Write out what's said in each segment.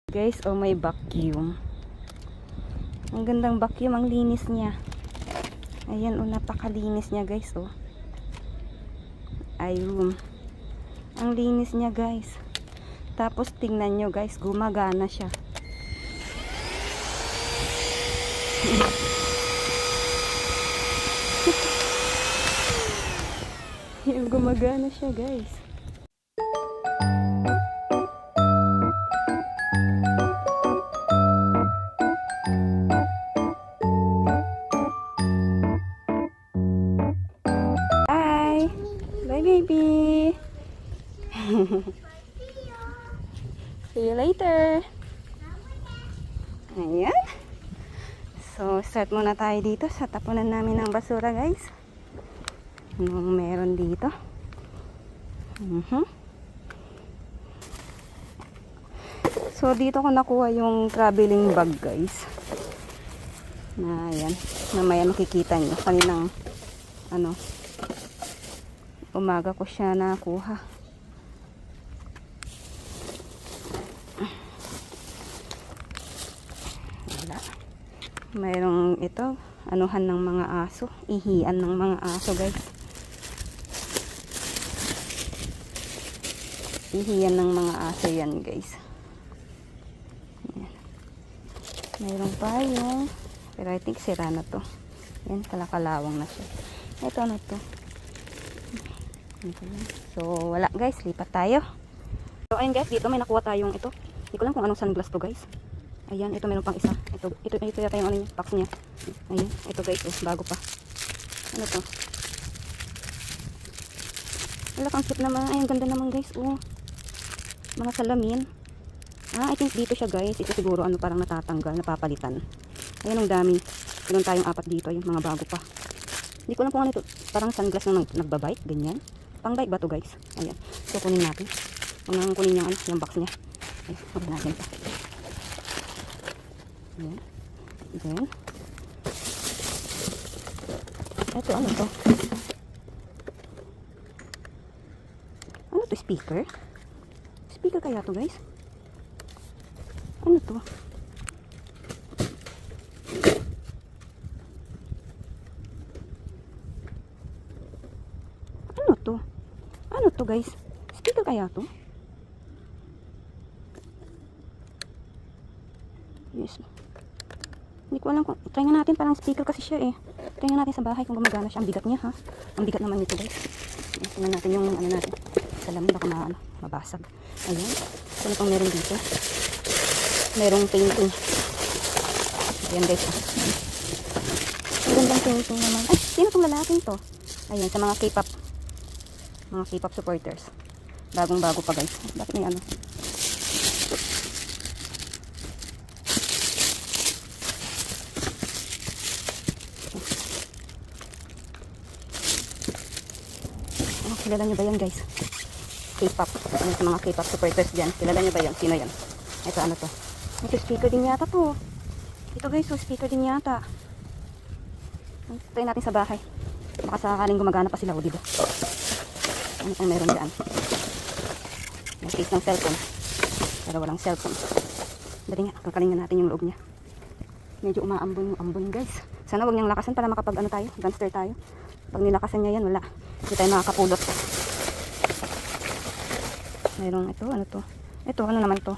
Guys, oh, may vacuum. Ang gandang vacuum, ang linis niya. Ayan, oh, napakalinis niya, guys, oh. Ayun. Ang linis niya, guys. Tapos tingnan nyo, guys, gumagana siya. Yung gumagana siya, guys. Bye! Bye, baby! See you later! Ayan. So, start muna tayo dito sa tapunan namin ng basura, guys. Anong meron dito? So, dito ko nakuha yung traveling bag, guys. Na, ayan. Mamaya makikita nyo. Kaninang, umaga ko siya nakuha. Wala. Mayroong ito. Anuhan ng mga aso. Ihian ng mga aso, guys. Ihiyan ng mga aso yan, guys. Ayan. Mayroon pa yung, pero I think sira na to. Yan, kalakalawang na siya. Ito na to. So, wala, guys. Lipat tayo. So, ayun, guys. Dito may nakuha tayong ito. Hindi ko lang kung anong sunglass to, guys. Ayan, ito meron pang isa. Ito yata yung ano niya, box niya. Ayan, ito, guys. Oh, bago pa. Ano to? Wala, kang cute naman. Ay, ang ganda naman, guys. Oh. Mga salamin. I think dito siya, guys. Ito siguro parang natatanggal, napapalitan. Ayan, ang dami. Meron tayong 4 dito, yung mga bago pa. Hindi ko lang kung ano ito. Parang sunglass na nagbabike, ganyan. Pang bike ba to, guys? Ayan. So, kunin natin. Unang kunin yung box niya. Ayan, kunin natin ito. Ayan. Then, ito, ano to? Ano to, speaker? Speaker kaya to, guys? Ano to? Ano to? Ano to, guys? Speaker kaya to? Yes. Hindi ko alam kung, try nga natin, parang speaker kasi siya eh. Try nga natin sa bahay kung gumagana siya. Ang bigat niya, ha? Ang bigat naman nito, guys. Tingnan natin yung natin. Salamin, baka mabasag. Ayan. Ano pang meron dito? Merong painting. Ayan, guys. Ang gandang painting naman. Ay, sino itong lalaking to? Ayan, sa mga K-pop. Mga K-pop supporters. Bagong-bago pa, guys. Bakit may ano? Kilala nyo ba yan, guys? K-pop. Ano sa mga K-pop supporters dyan? Kilala nyo ba yan? Sino yan? Ito, ano to? Ito, speaker din yata to. Ito, guys, so speaker din yata. Try natin sa bahay. Baka sakaling gumagana pa sila, o, diba? Ano pang meron dyan? May case ng cellphone. Pero walang cellphone. Dali nga, kakalingin natin yung loob niya. Medyo umaambon yung ambon, guys. Sana wag niyang lakasan para makapag tayo, gunster tayo. Pag nilakasan niya yan, wala. Hindi tayo makakapulot. Mayroong ito, ano to? Ito, ano naman to?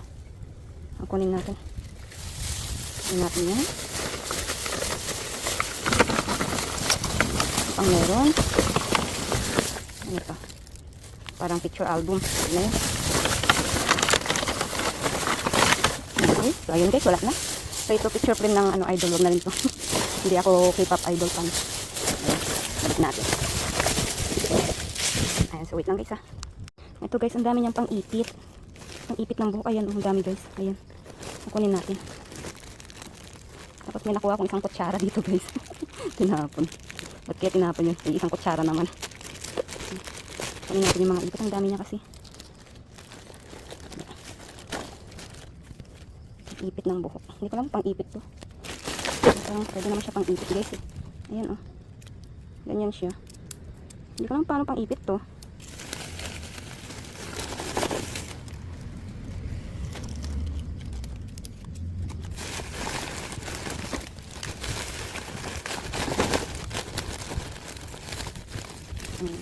Ang kunin natin. Kunin natin yan. Ang meron. Ano to? Parang picture album. Ano yan? Okay. So, ayun, guys, wala na. So, ito picture frame ng idol. Wag na rin to. Hindi ako K-pop idol fan. Ayan. Balik natin. Ayan, so wait lang, guys, ha. Ito, guys, ang dami niyang pang-ipit. Pang-ipit ng buhok. Ayan, ang dami, guys. Ayan. Kukunin natin. Tapos may nakuha akong isang kutsara dito, guys. Tinapon. Ba't kaya tinapon yun? May isang kutsara naman. Kunin natin yung mga ipit. Ang dami niya kasi. Ipit ng buhok. Hindi ko lang pang-ipit to. Parang pwede naman siya pang-ipit, guys, eh. Ayan, oh. Ganyan siya. Hindi ko lang paano pang-ipit to. Ayan.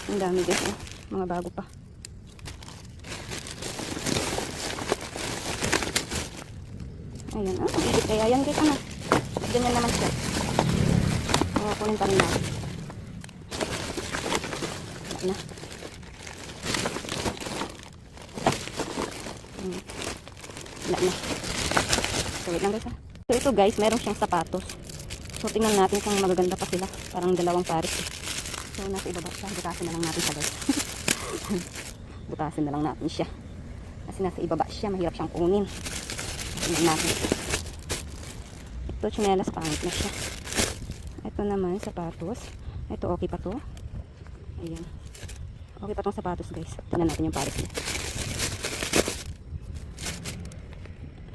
Ang dami guys, oh. Mga bago pa. Ayan, ibig kaya yan guys, ano. Ganyan naman siya. Kunin pa rin natin. Wala na. Wala na. So, wait lang guys, ha. So, ito guys, meron siyang sapatos. So, tingnan natin kung magaganda pa sila. Parang dalawang pares. So, nasa ibaba siya. Butasin na lang natin siya guys. Butasin na lang natin siya. Kasi nasa ibaba siya. Mahirap siyang kunin. Tingnan natin. Ito, chinelas. Pangit na siya. Ito naman, sapatos. Ito, okay pa to. Ayan. Okay pa tong sapatos guys. Tingnan natin yung pares niya.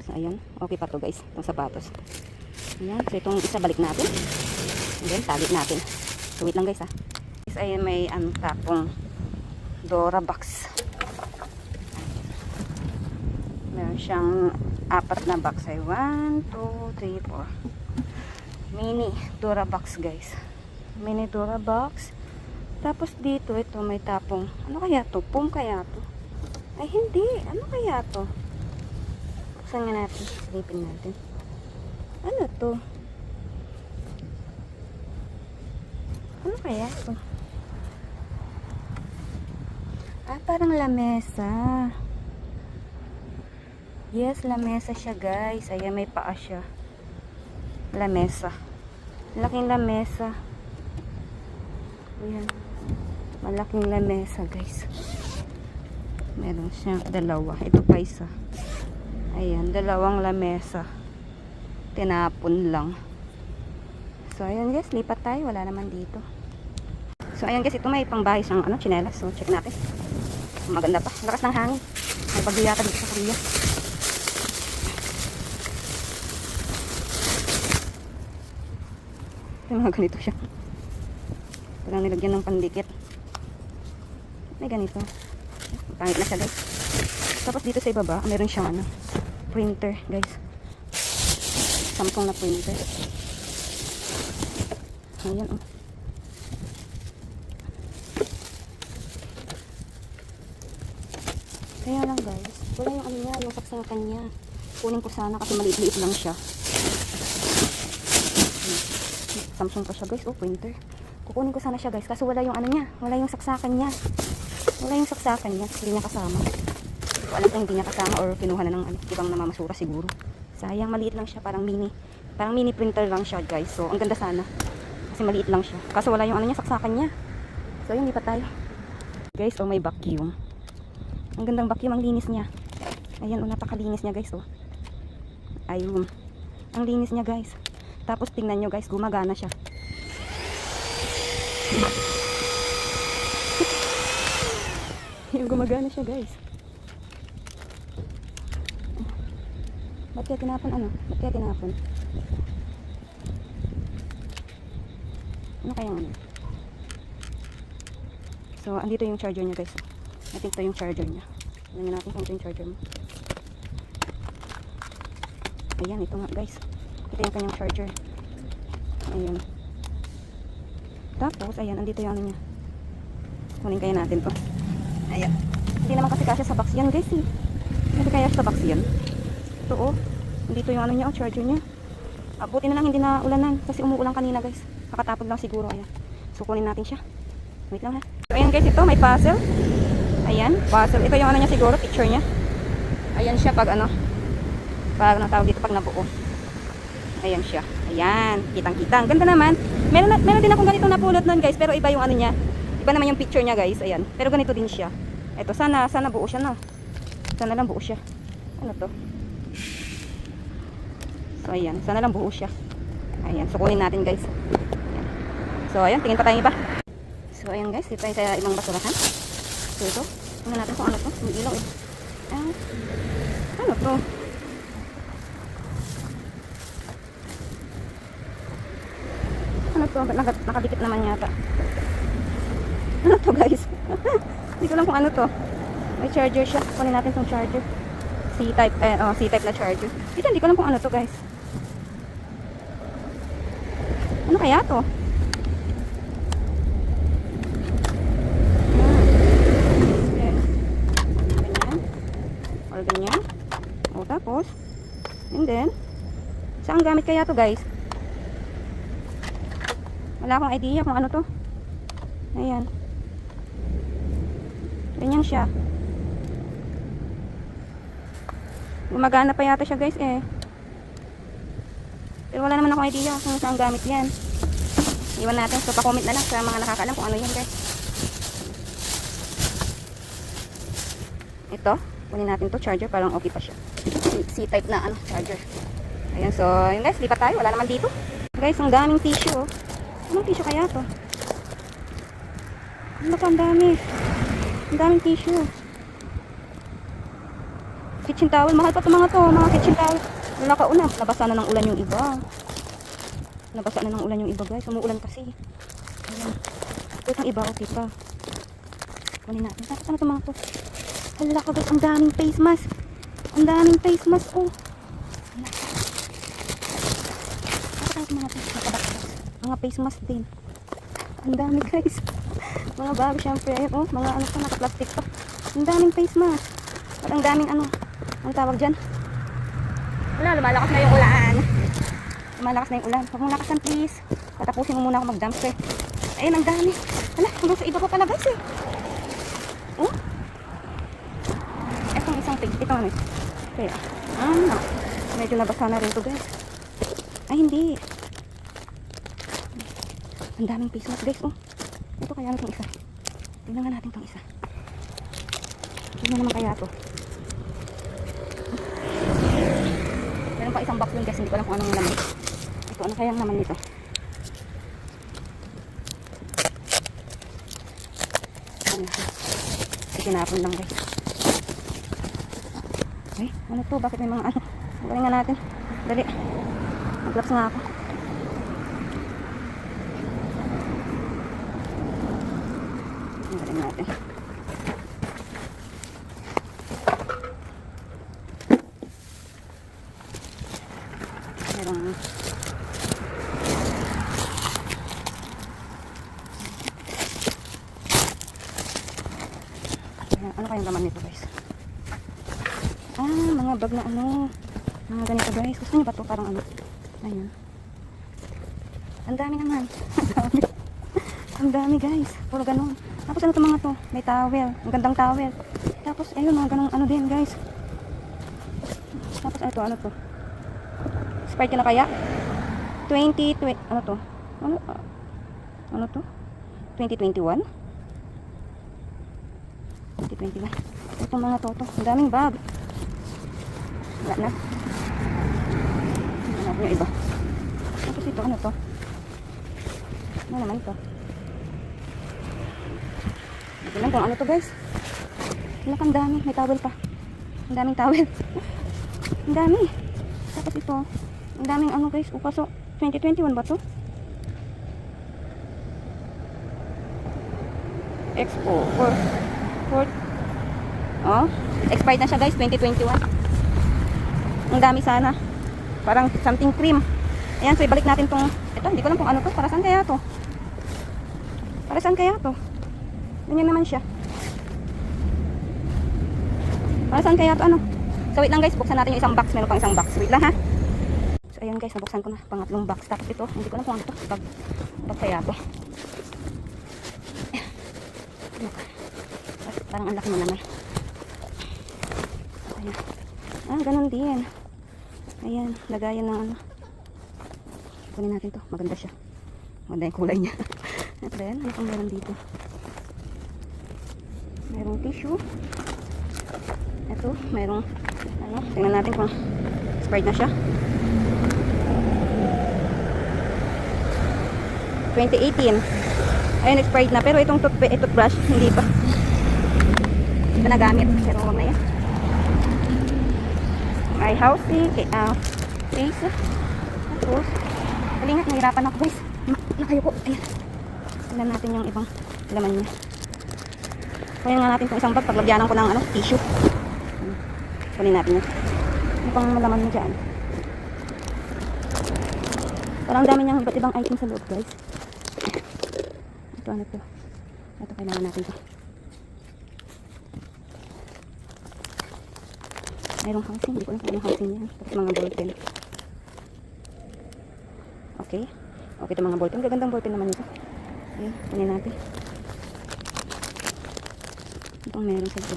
So, ayan. Okay pa to guys. Itong sapatos. Ayan. So, itong isa balik natin. And then, tali natin. So, wait lang guys ha. Guys, ayan may tapong Dora box. Meron siyang 4 na box. Ay, 1, 2, 3, 4. Mini Dora box guys. Mini Dora box. Tapos dito, ito may tapong. Ano kaya to? Pum kaya to? Ay, hindi. Ano kaya to? Buksan nga natin. Silipin natin. Ano to? Ano kaya to? Ah, parang lamesa. Yes, lamesa siya guys. Ayan, may paa siya. Lamesa. Malaking lamesa. Ayan. Malaking lamesa guys. Meron siyang dalawa. Ito pa isa. Ayan, dalawang lamesa. Tinapon lang. So, ayan guys, lipat tayo. Wala naman dito. So, ayan guys, ito may pangbahay siyang chinelas. So, check natin. Maganda pa. Lakas ng hangin. May bagyo yata dito sa Korea. Ito mga ganito siya. Ito lang nilagyan ng pandikit. May ganito. Pangit na siya guys. Tapos dito sa ibaba, meron siyang printer guys. Samsung na printer. Ayan oh. Kaya lang guys, wala yung niya, yung saksakan niya. Kunin ko sana kasi maliit-liit lang siya. Samsung pa siya guys, oh printer. Kukunin ko sana siya guys, kasi wala yung niya, wala yung saksakan niya. Wala yung saksakan niya, hindi niya kasama. So, alam ko hindi niya kasama or kinuha na ng ibang namamasura siguro. Sayang, maliit lang siya, parang mini printer lang siya guys. So, ang ganda sana. Kasi maliit lang siya. Kaso wala yung niya, saksakan niya. So, yun, lipat tayo. Guys, oh may vacuum. Ang gandang vacuum, ang linis niya. Ayan, oh, napakalinis niya guys, oh. Ayun. Ang linis niya guys. Tapos tingnan nyo guys, gumagana siya. Yung gumagana siya guys. Ba't kaya tinapon Ba't kaya tinapon? Ano kaya So, andito yung charger niya guys. I think ito yung charger niya. Tingnan natin kung ito yung charger mo. Ayan, ito nga guys. Ito yung kanyang charger. Ayan. Tapos, ayan, andito yung niya. Kunin kaya natin to. Ayan. Hindi naman kasi kasya sa box yan guys eh. Hindi kaya sa box yan. Ito oh. Andito yung niya, charger niya. Buti na lang hindi na ulanan kasi umuulan kanina guys. Nakatapon lang siguro. Ayan. So, kunin natin siya. Wait lang ha. So, ayan guys, ito may puzzle. Ayan, puzzle. Ito yung niya siguro, picture niya. Ayan siya pag pag tawag dito pag nabuo. Ayan siya. Ayan, kitang-kita. Ang ganda naman. Meron din akong ganito napulot nun guys, pero iba yung niya. Iba naman yung picture niya guys. Ayan. Pero ganito din siya. Ito, sana buo siya na. Sana lang buo siya. Ano to? So ayan, sana lang buo siya. Ayan, so kunin natin guys. Ayan. So ayan, tingin pa tayo iba. So ayan guys, dito tayo sa ibang basurahan. So ito, tingnan natin kung ano to. May ilaw eh. Ano to? Ano to? Nakadikit naman yata. Ano to guys? Hindi ko lang kung ano to. May charger siya. Kunin natin tong charger. C-type, C-type na charger. Ito, hindi ko lang kung ano to guys. Ano kaya to? Or ganyan. O tapos, and then, saan gamit kaya to guys? Wala akong idea kung ano to. Ayan. Ganyan siya. Gumagana pa yata siya guys eh. Pero wala naman akong idea kung saan gamit yan. Iwan natin. So pa-comment na lang sa mga nakakaalam kung ano yan guys. Ito. Kunin natin to charger. Parang okay pa siya. C-type na ano charger. Ayan. So yun guys. Lipat tayo. Wala naman dito. Guys ang daming tissue oh. Anong tissue kaya to? Ano pa ang dami? Ang daming tissue. Kitchen towel. Mahal pa ito mga to. Mga kitchen towel. Nakauna. Nabasa na ng ulan yung iba. Nabasa na ng ulan yung iba guys. Umuulan kasi. Ayan. Ito yung iba. Okay pa. Kunin natin. Tapos ano ito mga to? Hala ka guys. Ang daming face mask. Ang daming face mask. Oh. Tapos mga to. Mga face mask din. Ang dami guys. Mga bago syempre. Ayan oh. Mga ano pa. Naka-plastic pa. Ang daming face mask. At ang daming ano. Ang tawag dyan. Wala, lumalakas na yung ulan. Lumalakas na yung ulan. Huwag mong lakasan please. Patapusin mo muna ako mag-dumpster. Ayun, ang dami. Hala, hanggang sa iba pa pala guys eh. Oh? Itong isang pig. Ito ano eh. Kaya, medyo nabasa na rin to guys. Ay, hindi. Ang daming face mask guys oh. Ito kaya itong isa. Tingnan nga natin itong isa. Tingnan naman kaya ito. Meron pa isang box yun guys, hindi ko alam kung anong laman. Ito, ano kayang laman nito? Itinapon lang guys. Ay, ano to? Bakit may mga ano? Galing nga natin. Dali. Mag-gloves nga ako. Galing natin. Ano kayang laman nito guys? Mga bag na ano. Mga ganito guys. Gusto niyo ba ito? Parang ano. Ayan. Ang dami naman. Ang dami. Ang dami guys. Puro ganun. Tapos ano ito mga to? May towel. Ang gandang towel. Tapos ayun mga ganun ano din guys. Tapos ano to? Sprite na kaya? 20, ano to? Ano to? 2021? 2021. Ito mga toto. Ang daming bag. Wala na. Ano yung iba? Tapos ito, ano to? Ano naman ito? Hindi lang kung ano to guys. Wala kang dami. May towel pa. Ang daming towel. Ang dami. Tapos ito. Ang daming ano guys. Kaso 2021 ba to? Expo. Oh, expired na siya guys, 2021. Ang dami sana. Parang something cream. Ayan, so ibalik natin tong, ito, hindi ko lang kung ano to. Para saan kaya to? Para saan kaya to? Ganyan naman siya. Para saan kaya to? Ano? So wait lang guys, buksan natin yung isang box. Meron pang isang box. Wait lang ha. So ayan guys, nabuksan ko na. Pangatlong box. Tapos ito, hindi ko lang kung ano to. Bag kaya to. Parang ang laki mo naman. Ayan. Ganun din. Ayan, lagayan ng ano. Kunin natin to. Maganda siya. Maganda yung kulay niya. At then, ano pang meron dito? Merong tissue. Ito, merong ano, tingnan natin kung expired na siya. 2018. Ayun, expired na. Pero itong toothbrush, hindi pa. Hindi pa nagamit. Pero huwag na yan. Ay, housing, face. Tapos, kalingat, nahirapan ako guys. Nakayo ko. Ayan. Tignan natin yung ibang laman niya. Kunin nga natin itong isang bag. Paglagyanan ko ng ano, tissue. Kunin natin yun. Ano pang malaman mo dyan? Parang dami niyang iba't ibang item sa loob guys. Ito ano to? Ito kailangan natin to. Mayroong housing. Hindi ko alam kung anong housing yan. Tapos mga ballpen. Okay. Okay, ito mga ballpen. Gagandang ballpen naman ito. Ayan, kunin natin. Itong meron sa ito.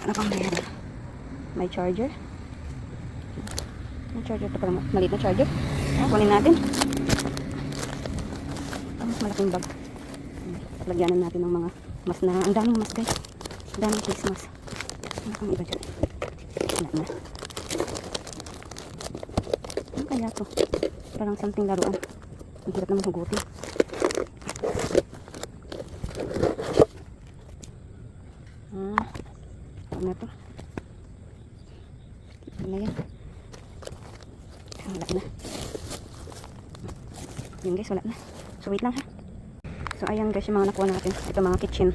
Ano pang meron? May charger. May charger ito pala. Maliit na charger. Ayan, kunin natin. Malaking bag. Paglagyanan natin ng mga mas na. Ang daming mas guys. Ang daming face mask. Ano kang iba dyan? Wala na. Ano kaya to? Parang something laruan. Ang hirap naman hugutin. Ano na to? Ano na yan? Wala na. Yun guys, wala na. So wait lang ha. So ayan guys yung mga nakuha natin. Ito mga kitchen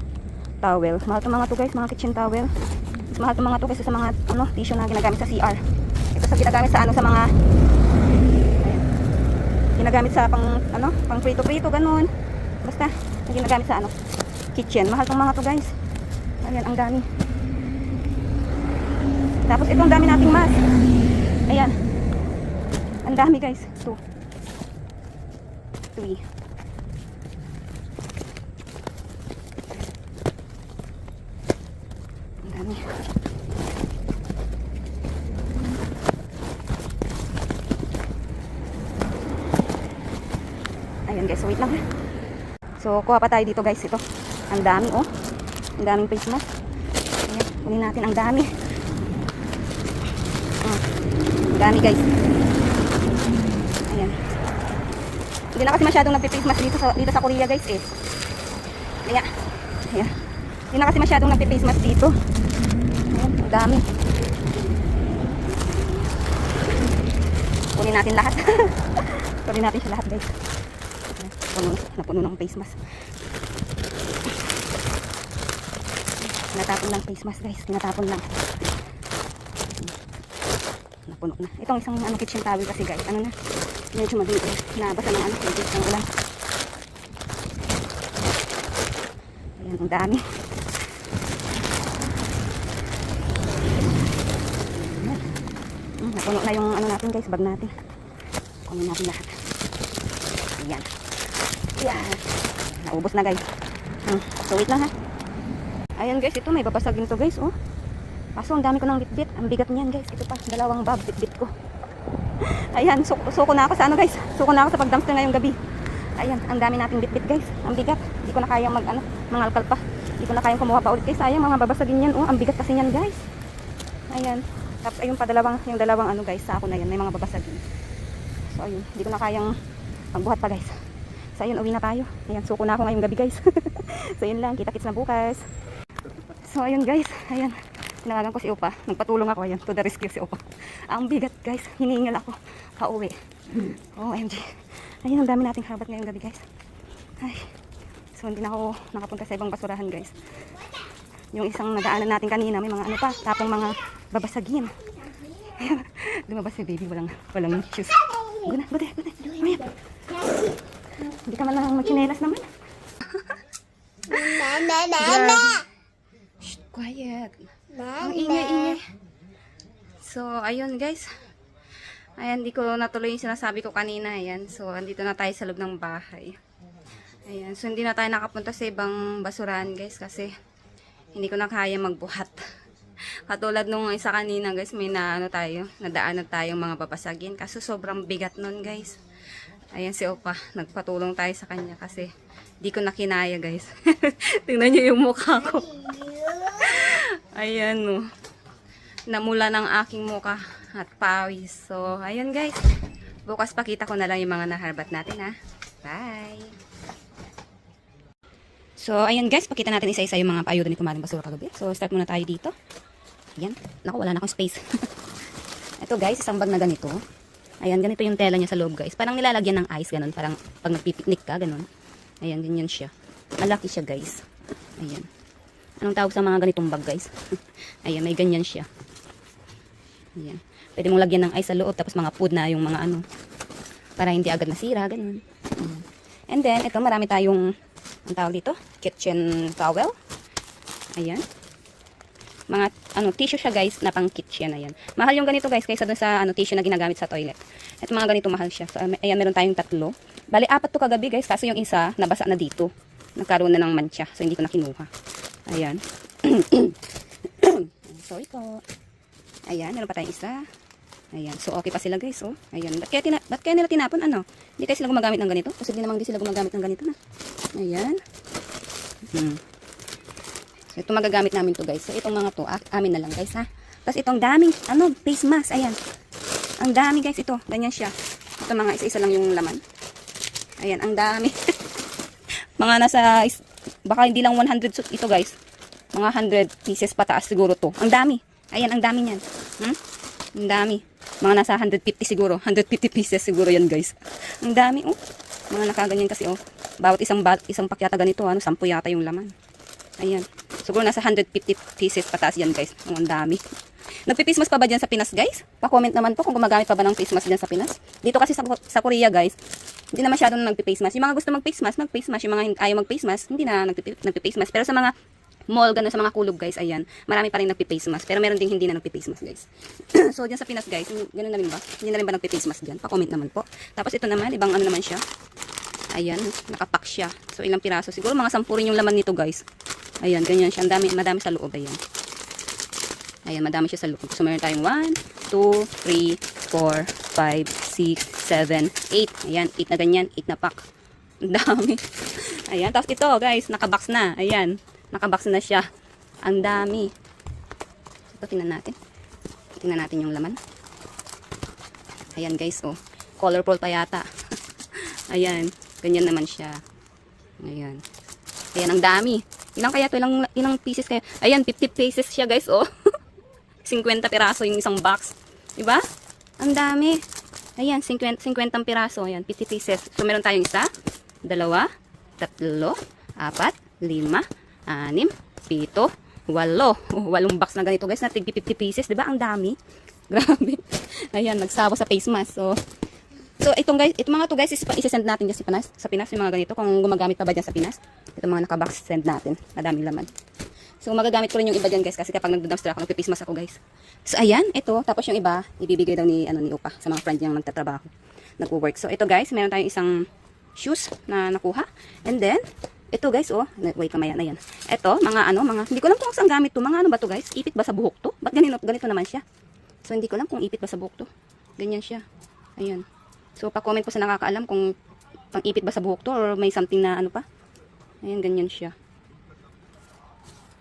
towel. Mahal itong mga to guys, mga kitchen towel. Mas mahal itong mga to kaysa sa mga tissue na ginagamit sa CR. Ito sa ginagamit sa sa mga ayan, ginagamit sa pang prito-prito ganun. Basta yung ginagamit sa kitchen. Mahal itong mga to guys. Ayan, ang dami. Tapos ito ang dami nating mask. Ayan. Ang dami guys. 2 3 dami. Ayan guys, wait lang ha. So, kuha pa tayo dito guys. Ito, ang dami oh. Ang daming face mask. Ayan, kunin natin ang dami. Ang dami guys. Ayan. Hindi na kasi masyadong nagpe-face mask dito sa Korea guys eh. Ayan. Ayan. Hindi na kasi masyadong nagpe-face mask dito. Ayan, ang dami. Kunin natin lahat. Kunin natin siya lahat guys. Napuno ng face mask. Natapon lang face mask guys. Tinatapon lang. Napuno na. Itong isang kitchen towel kasi guys. Medyo mabilis. Nabasa ng mabilis ng ulan. Ayan, ang dami. Napuno na yung natin guys, bag natin. Kunin natin lahat. Ayan. Ayan. Naubos na guys. So wait lang ha. Ayan guys, ito may babasagin to guys, oh. Kaso ang dami ko ng bitbit. Ang bigat niyan guys. Ito pa, dalawang bag bitbit ko. Ayan, suko na ako sa guys. Suko na ako sa pagdumpster ngayong gabi. Ayan, ang dami nating bitbit guys. Ang bigat. Hindi ko na kayang mangalkal pa. Hindi ko na kayang kumuha pa ulit guys. Sayang, mga babasagin yan, oh. Ang bigat kasi niyan guys. Ayan. Tapos ayun pa, yung dalawang guys, sako na yan. May mga babasagin. So ayun, hindi ko na kayang magbuhat pa guys. So ayun, uwi na tayo. Ayan, suko na ako ngayong gabi guys. So yun lang, kita-kits na bukas. So ayun guys, ayan. Tinawagan ko si Opa. Nagpatulong ako, ayan, to the rescue si Opa. Ang bigat guys, hiningal ako pauwi. OMG. Ayun, ang dami nating harbat ngayong gabi guys. Ay. So hindi na ako nakapunta sa ibang basurahan guys. Yung isang nadaanan natin kanina, may mga tapong mga babasagin. Ayan, lumabas si baby, walang shoes. Guna. Ayan. Hindi ka man lang magchinelas naman. Shh, quiet. Ang ingay. So, ayun guys. Ayan, di ko natuloy yung sinasabi ko kanina. Ayan, so, andito na tayo sa loob ng bahay. Ayan, so, hindi na tayo nakapunta sa ibang basurahan guys. Kasi, hindi ko na kaya magbuhat. Katulad nung isa kanina guys, may nadaanan tayong mga papasagin. Kaso, sobrang bigat nun guys. Ayan si Opa, nagpatulong tayo sa kanya kasi di ko na kinaya guys. Tingnan niyo yung mukha ko. Ayan no. Namula ng aking mukha at pawis. So, ayan guys. Bukas pakita ko na lang yung mga naharbat natin ha. Bye! So, ayan guys, pakita natin isa-isa yung mga paayuda ni Kumaring Basura kagabi. So, start muna tayo dito. Ayan. Naku, wala na akong space. Ito guys, isang bag na ganito. Ayan, ganito yung tela niya sa loob guys. Parang nilalagyan ng ice, ganun. Parang pag nagpipiknik ka, ganun. Ayan, ganyan siya. Malaki siya guys. Ayan. Anong tawag sa mga ganitong bag guys? Ayan, may ganyan siya. Ayan. Pwede mong lagyan ng ice sa loob, tapos mga food na yung mga para hindi agad masira, ganun. Ayan. And then, ito marami tayong, ang tawag dito, kitchen towel. Ayan. Mga tissue siya guys, na pang kitchen. Ayan. Mahal yung ganito guys kaysa dun sa tissue na ginagamit sa toilet. Ito mga ganito mahal siya. So ayan, meron tayong 3. Bali 4 to kagabi guys, kasi yung isa nabasa na dito. Nagkaroon na ng mancha. So hindi ko na kinuha. Ayan. Sorry po. Ayan, meron pa tayong isa. Ayan. So okay pa sila guys, oh. Ayan. Ba't kaya nila tinapon ano? Hindi kaya sila gumagamit ng ganito? Posible namang hindi sila gumagamit ng ganito na. Ayan. So, ito magagamit namin to guys. So, itong mga to, amin na lang guys ha. Tapos itong daming, face mask. Ayan. Ang dami guys ito. Ganyan siya. Ito mga isa-isa lang yung laman. Ayan, ang dami. Mga nasa, baka hindi lang 100 ito guys. Mga 100 pieces pataas siguro to. Ang dami. Ayan, ang dami niyan. Ang dami. Mga nasa 150 siguro. 150 pieces siguro yan guys. Ang dami oh. Mga nakaganyan kasi oh. Bawat isang pakyata ganito, 10 yata yung laman. Ayan. Siguro nasa 150 pieces pataas yan guys. Ang dami. Nagpi-face mask pa ba dyan sa Pinas guys? Pa-comment naman po kung gumagamit pa ba ng face mask dyan sa Pinas. Dito kasi sa Korea guys, hindi na masyadong nagpi-face mask. Yung mga gusto mag-face mask, mag-face mask. Yung mga ayaw mag-face mask, hindi na nagpi-face mask. Pero sa mga mall, gano'n, sa mga kulog guys, ayan, marami pa rin nagpi-face mask. Pero meron ding hindi na nagpi-face mask guys. So dyan sa Pinas guys, gano'n na rin ba? Hindi na rin ba nagpi-face mask dyan? Pa-comment naman po. Tapos ito naman, ibang ano naman siya. Ayan, nakapack siya. So ilang piraso? Siguro mga 10 rin yung laman nito guys. Ayan, ganyan siya. Madami sa loob. Ayan. Ayan, madami siya sa loob. So meron tayong 1, 2, 3, 4, 5, 6, 7, 8. Ayan, 8 na ganyan. 8 na pack. Ang dami. Ayan, tapos ito guys, nakabox na. Ayan, nakabox na siya. Ang dami. Ito, tingnan natin. Tingnan natin yung laman. Ayan guys, oh. Colorful pa yata. Ayan, ganyan naman siya. Ayan. Ayan, ang dami. Ilang kaya to? Ilang pieces kaya? Ayan, 50 pieces siya guys, oh. 50 piraso yung isang box. Diba? Ang dami. Ayan, 50 piraso. Ayan, 50 pieces. So, meron tayong 1, 2, 3, 4, 5, 6, 7, 8, 8. 8 box na ganito guys, na 50 pieces. Diba? Ang dami. Grabe. Ayan, nagsawa sa face mask. So itong mga to guys, isa-send natin dyan sa Pinas, yung mga ganito, kung gumagamit pa ba dyan sa Pinas. Itong mga nakabox, send natin. Madaming laman. So magagamit ko rin yung iba dyan guys, kasi kapag nagdudumpster ako, nagpipiece mask ako guys. So ayan, ito. Tapos yung iba, ibibigay daw ni Upa sa mga friend niyang nagtatrabaho, nagwo-work. So ito guys, meron tayong isang shoes na nakuha. And then, ito guys, oh, wait kamaya na yan. Ito, mga hindi ko alam kung saan gamit to. Mga ano ba to guys? Ipit ba sa buhok to? Ba't ganito naman siya? So hindi ko alam kung ipit ba sa buhok to. Ganyan siya. Ayan. So, pa-comment po sa nakakaalam kung pang-ipit ba sa buhok to or may something na ano pa. Ayan, ganyan siya.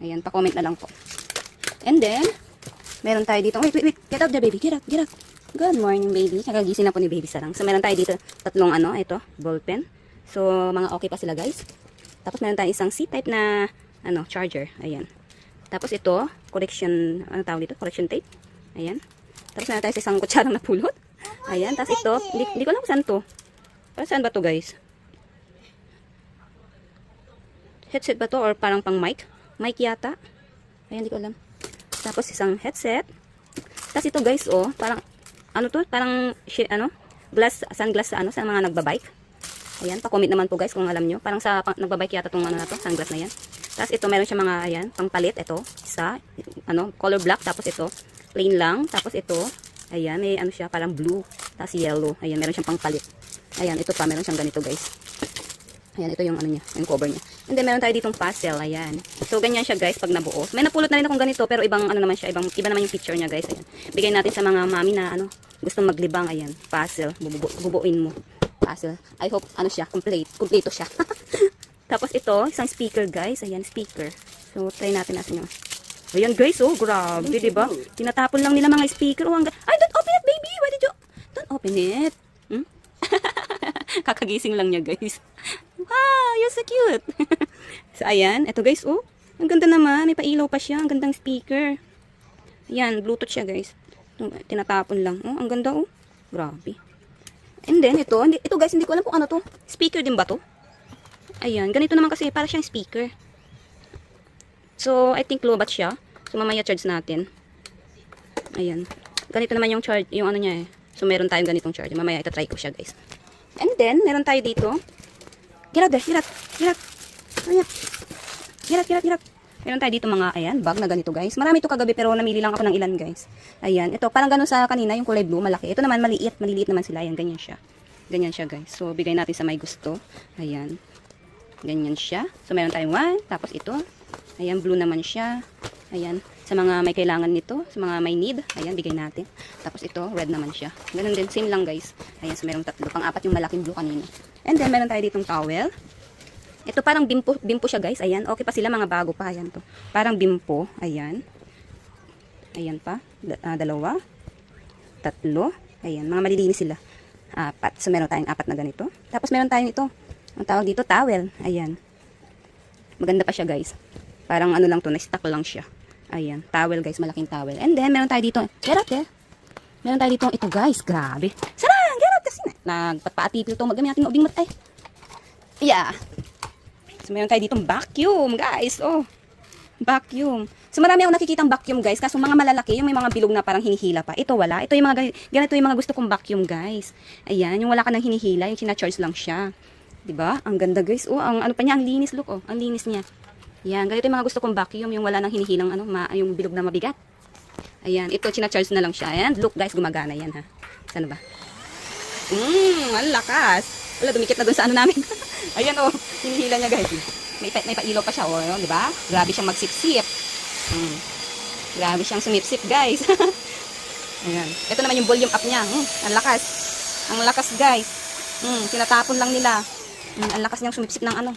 Ayan, pa-comment na lang po. And then, meron tayo dito. Wait. Get up there, baby. Get up. Good morning, baby. Kagagising na po ni Baby Sarang. So, meron tayo dito 3 ito, ballpen. So, mga okay pa sila, guys. Tapos, meron tayo isang C-type na, charger. Ayan. Tapos, ito, correction tape. Ayan. Tapos, meron tayo isang kutsarang na pulot. Ayan, tapos ito, hindi ko alam kung saan to. Para saan ba to guys? Headset ba to or parang pang mic? Mic yata. Ayan, hindi ko alam. Tapos isang headset. Tapos ito guys, oh, parang, parang, sunglass sa mga nagbabike. Ayan, pa-comment naman po guys kung alam nyo. Parang sa nagbabike yata tong sunglass na yan. Tapos ito, meron siya mga, ayan, pang palit. Ito, isa, color black. Tapos ito, plain lang. Tapos ito, ayan, may siya, parang blue, tapos yellow. Ayan, meron siyang pangpalit. Ayan, ito pa, meron siyang ganito guys. Ayan, ito yung niya, yung cover niya. And then, meron tayo ditong pastel, ayan. So, ganyan siya guys, pag nabuo. May napulot na rin akong ganito, pero ibang naman siya, iba naman yung picture niya guys. Ayan. Bigay natin sa mga mami na, gustong maglibang, ayan, pastel, bubuin mo. Pastel. I hope, kumpleto siya. Tapos ito, isang speaker guys, ayan, speaker. So, try natin yung ayan guys, oh, grabe, diba? Tinatapon lang nila mga speaker. Oh, ay, don't open it, baby! Why did you... Don't open it. Kakagising lang niya, guys. Wow, you're so cute. So, ayan. Ito, guys, oh. Ang ganda naman. May pailaw pa siya. Ang gandang speaker. Ayan, Bluetooth siya, guys. Tinatapon lang. Oh, ang ganda, oh. Grabe. And then, ito guys, hindi ko alam kung ano to. Speaker din ba to? Ayan, ganito naman kasi. Para siyang speaker. So, I think low bat siya. So, mamaya charge natin. Ayan. Ganito naman yung charge, yung niya eh. So, meron tayong ganitong charge. Mamaya itatry ko siya, guys. And then, meron tayo dito. Get out there. Get out. Get out. Meron tayo dito mga, ayan, bag na ganito guys. Marami ito kagabi pero namili lang ako ng ilan guys. Ayan, ito parang ganun sa kanina, yung kulay blue, malaki. Ito naman maliit, maliliit naman sila. Ayan, ganyan siya. Ganyan siya guys. So, bigay natin sa may gusto. Ayan. Ganyan siya. So, meron tayong 1, tapos ito. Ayan, blue naman siya. Ayan, sa mga may kailangan nito, sa mga may need, ayan, bigay natin. Tapos ito, red naman siya. Ganun din, same lang guys. Ayan, so merong 3. Pang-4 yung malaking blue kanina. And then, meron tayo ditong towel. Ito parang bimpo siya guys. Ayan, okay pa sila, mga bago pa. Ayan to. Parang bimpo. Ayan. Ayan pa. 2, 3. Ayan, mga malilinis sila. 4. So, meron tayong 4 na ganito. Tapos, meron tayong ito. Ang tawag dito, towel. Ayan. Maganda pa siya guys. Parang ano lang to, na-stock lang siya. Ayan, towel guys, malaking towel. And then, meron tayo dito. Get out there. Meron tayo dito ito guys. Grabe. Sarang, get out kasi nagpatpaatipil to. Magamit natin ubing matay. Yeah. So, meron tayo ditong vacuum, guys. Oh, vacuum. So, marami akong nakikitang vacuum, guys. Kaso, mga malalaki, yung may mga bilog na parang hinihila pa. Ito, wala. Ito yung mga, ganito yung mga gusto kong vacuum, guys. Ayan, yung wala ka nang hinihila, yung sina-charge lang siya. Diba? Ang ganda, guys. Oh, ang ano pa niya, ang linis, look, oh. Ang linis niya. Ayan, ganito yung mga gusto kong vacuum, yung wala nang hinihilang, ano, yung bilog na mabigat. Ayan, ito, sina-charge na lang siya. Ayan, look, guys, gumagana yan, ha. Sana ba? Ang lakas. Wala, dumikit na dun sa ano namin. Ayan, oh, hinihila niya, guys. May pailaw pa siya, oh, di ba? Grabe siyang magsipsip. Grabe siyang sumipsip, guys. Ayan. Ito naman yung volume up niya. Ang lakas. Ang lakas, guys. Tinatapon lang nila. Ang lakas niyang sumipsip ng ano.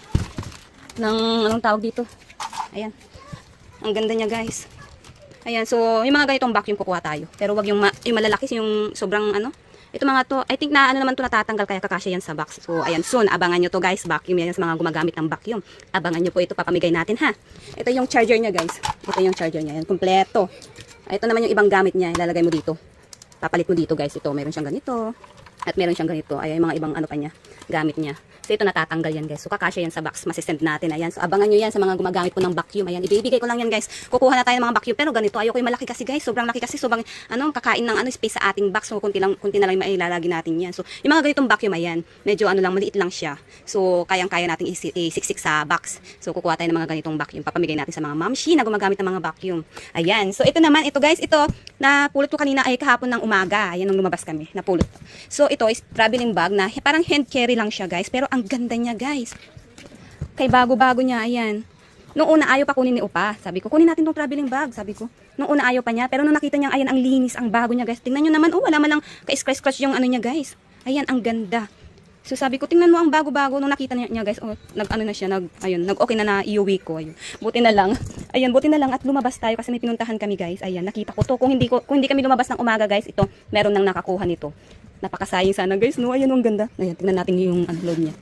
Anong tawag dito. Ayan. Ang ganda niya, guys. Ayan, so, yung mga ganitong vacuum kukuha tayo. Pero wag yung malalaki, yung sobrang ano. Ito mga to, I think na ano naman to natatanggal kaya kakasya yan sa box. So, ayan, soon, abangan nyo to guys, vacuum yan sa mga gumagamit ng vacuum. Abangan nyo po ito, papamigay natin ha. Ito yung charger niya guys. Ito yung charger niya, yan, kompleto. Ito naman yung ibang gamit niya, ilalagay mo dito. Papalit mo dito guys, ito, meron siyang ganito. At meron siyang ganito, ayan yung mga ibang ano pa niya, gamit niya. So, ito natatanggal yan guys. So, kakasya yan sa box, masisend natin. Ayan, so abangan nyo yan sa mga gumagamit po ng vacuum. Ayan, ibibigay ko lang yan guys. Kukuha na tayo ng mga vacuum, pero ganito, ayoko yung malaki kasi guys. Sobrang laki kasi, sobrang kakain ng space sa ating box. So, kunti na lang yung mailalagay natin yan. So, yung mga ganitong vacuum, ayan, medyo maliit lang siya. So, kayang-kaya natin isiksik sa box. So, kukuha tayo ng mga ganitong vacuum. Papamigay natin sa mga mamshi na gumagamit ng mga vacuum. Ayan, so ito naman, ito guys, ito, napulot ko kanina ay kahapon ng umaga. Ayan, nung lumabas kami, napulot. So, ito is traveling bag na parang hand carry lang siya guys, pero ang ganda niya guys. Kay bago-bago niya, ayan. Noong una ayaw pa kunin ni Upa. Sabi ko, kunin natin tong traveling bag. Sabi ko, noong una ayaw pa niya. Pero nung nakita niya, ayan, ang linis, ang bago niya guys. Tingnan nyo naman, oh, wala man lang ka-scratch-scratch yung ano niya guys. Ayan, ang ganda. So sabi ko, tingnan mo ang bago-bago. Nung nakita niya guys, oh, nag-ano na siya, nag-okay na iuwi ko. Ayun. Buti na lang. Ayan, buti na lang at lumabas tayo kasi may pinuntahan kami guys. Ayan, nakita ko to. Kung hindi kami lumabas ng umaga guys, ito, meron nang nakakuha nito. Napakasayang sana guys, no? Ayan, ang ganda. Ayan, tingnan natin yung load niya.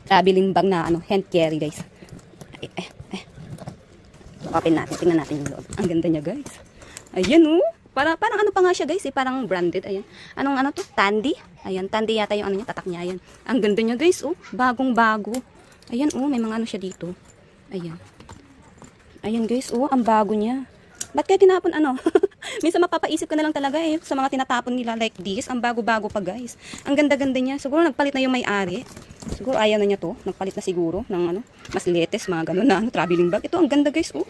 Traveling bag na hand carry guys. Open natin, tingnan natin yung loob. Ang ganda niya guys. Ayan oh. Parang ano pa nga siya guys, parang branded. Ayan. Anong to? Tandy. Ayan, Tandy yata yung ano niya, tatak niya. Ayan. Ang ganda niya guys oh. Bagong bago. Ayan oh, may mga ano siya dito. Ayan. Ayan guys oh, ang bago niya. Ba't kaya tinapon ano? Minsan mapapaisip ka na lang talaga eh sa mga tinatapon nila like this. Ang bago-bago pa guys. Ang ganda-ganda niya. Siguro nagpalit na yung may-ari. Siguro ayaw na niya to. Nagpalit na siguro ng ano, mas latest, mga ganun na traveling bag. Ito ang ganda guys. Oh.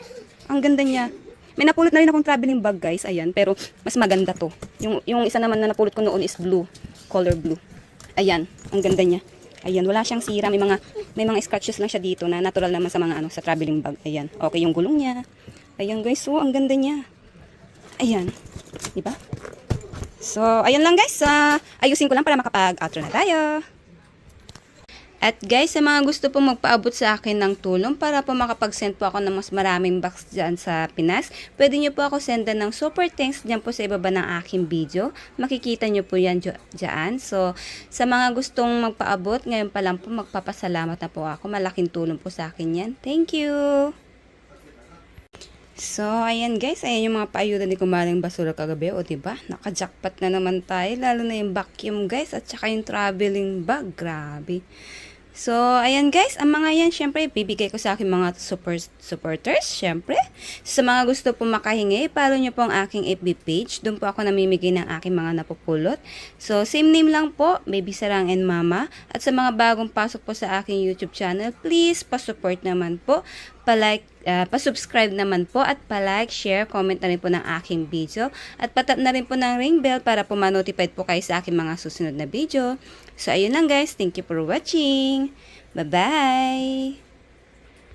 Ang ganda niya. May napulot na rin akong traveling bag guys. Ayan. Pero mas maganda to. Yung isa naman na napulot ko noon is blue. Color blue. Ayan. Ang ganda niya. Ayan. Wala siyang sira. May mga scratches lang siya dito na natural naman sa mga ano, sa traveling bag. Ayan. Okay yung gulong niya. Ayan guys. So, ang ganda niya. Ayan. Diba? So, ayan lang guys. Ayusin ko lang para makapag-outro na tayo. At guys, sa mga gusto po magpaabot sa akin ng tulong para po makapag-send po ako ng mas maraming box dyan sa Pinas, pwede nyo po ako sendan ng super thanks dyan po sa ibaba ng aking video. Makikita nyo po yan dyan. So, sa mga gustong magpaabot, ngayon pa lang po magpapasalamat na po ako. Malaking tulong po sa akin yan. Thank you! So, ayan guys, ayan yung mga paayuda ni Kumaring Basura kagabi, o diba? Naka-jackpot na naman tayo, lalo na yung vacuum guys, at saka yung traveling bag, grabe. So, ayan guys, ang mga yan, syempre, bibigay ko sa aking mga supporters, syempre. Sa mga gusto po makahingi, follow nyo po ang aking FB page, doon po ako namimigay ng aking mga napupulot. So, same name lang po, Baby Sarang and Mama. At sa mga bagong pasok po sa aking YouTube channel, please, pa-support naman po. pa-subscribe naman po at pa-like, share, comment na rin po ng aking video. At patap na rin po ng ring bell para po ma-notified po kayo sa aking mga susunod na video. So, ayun lang guys. Thank you for watching. Bye-bye!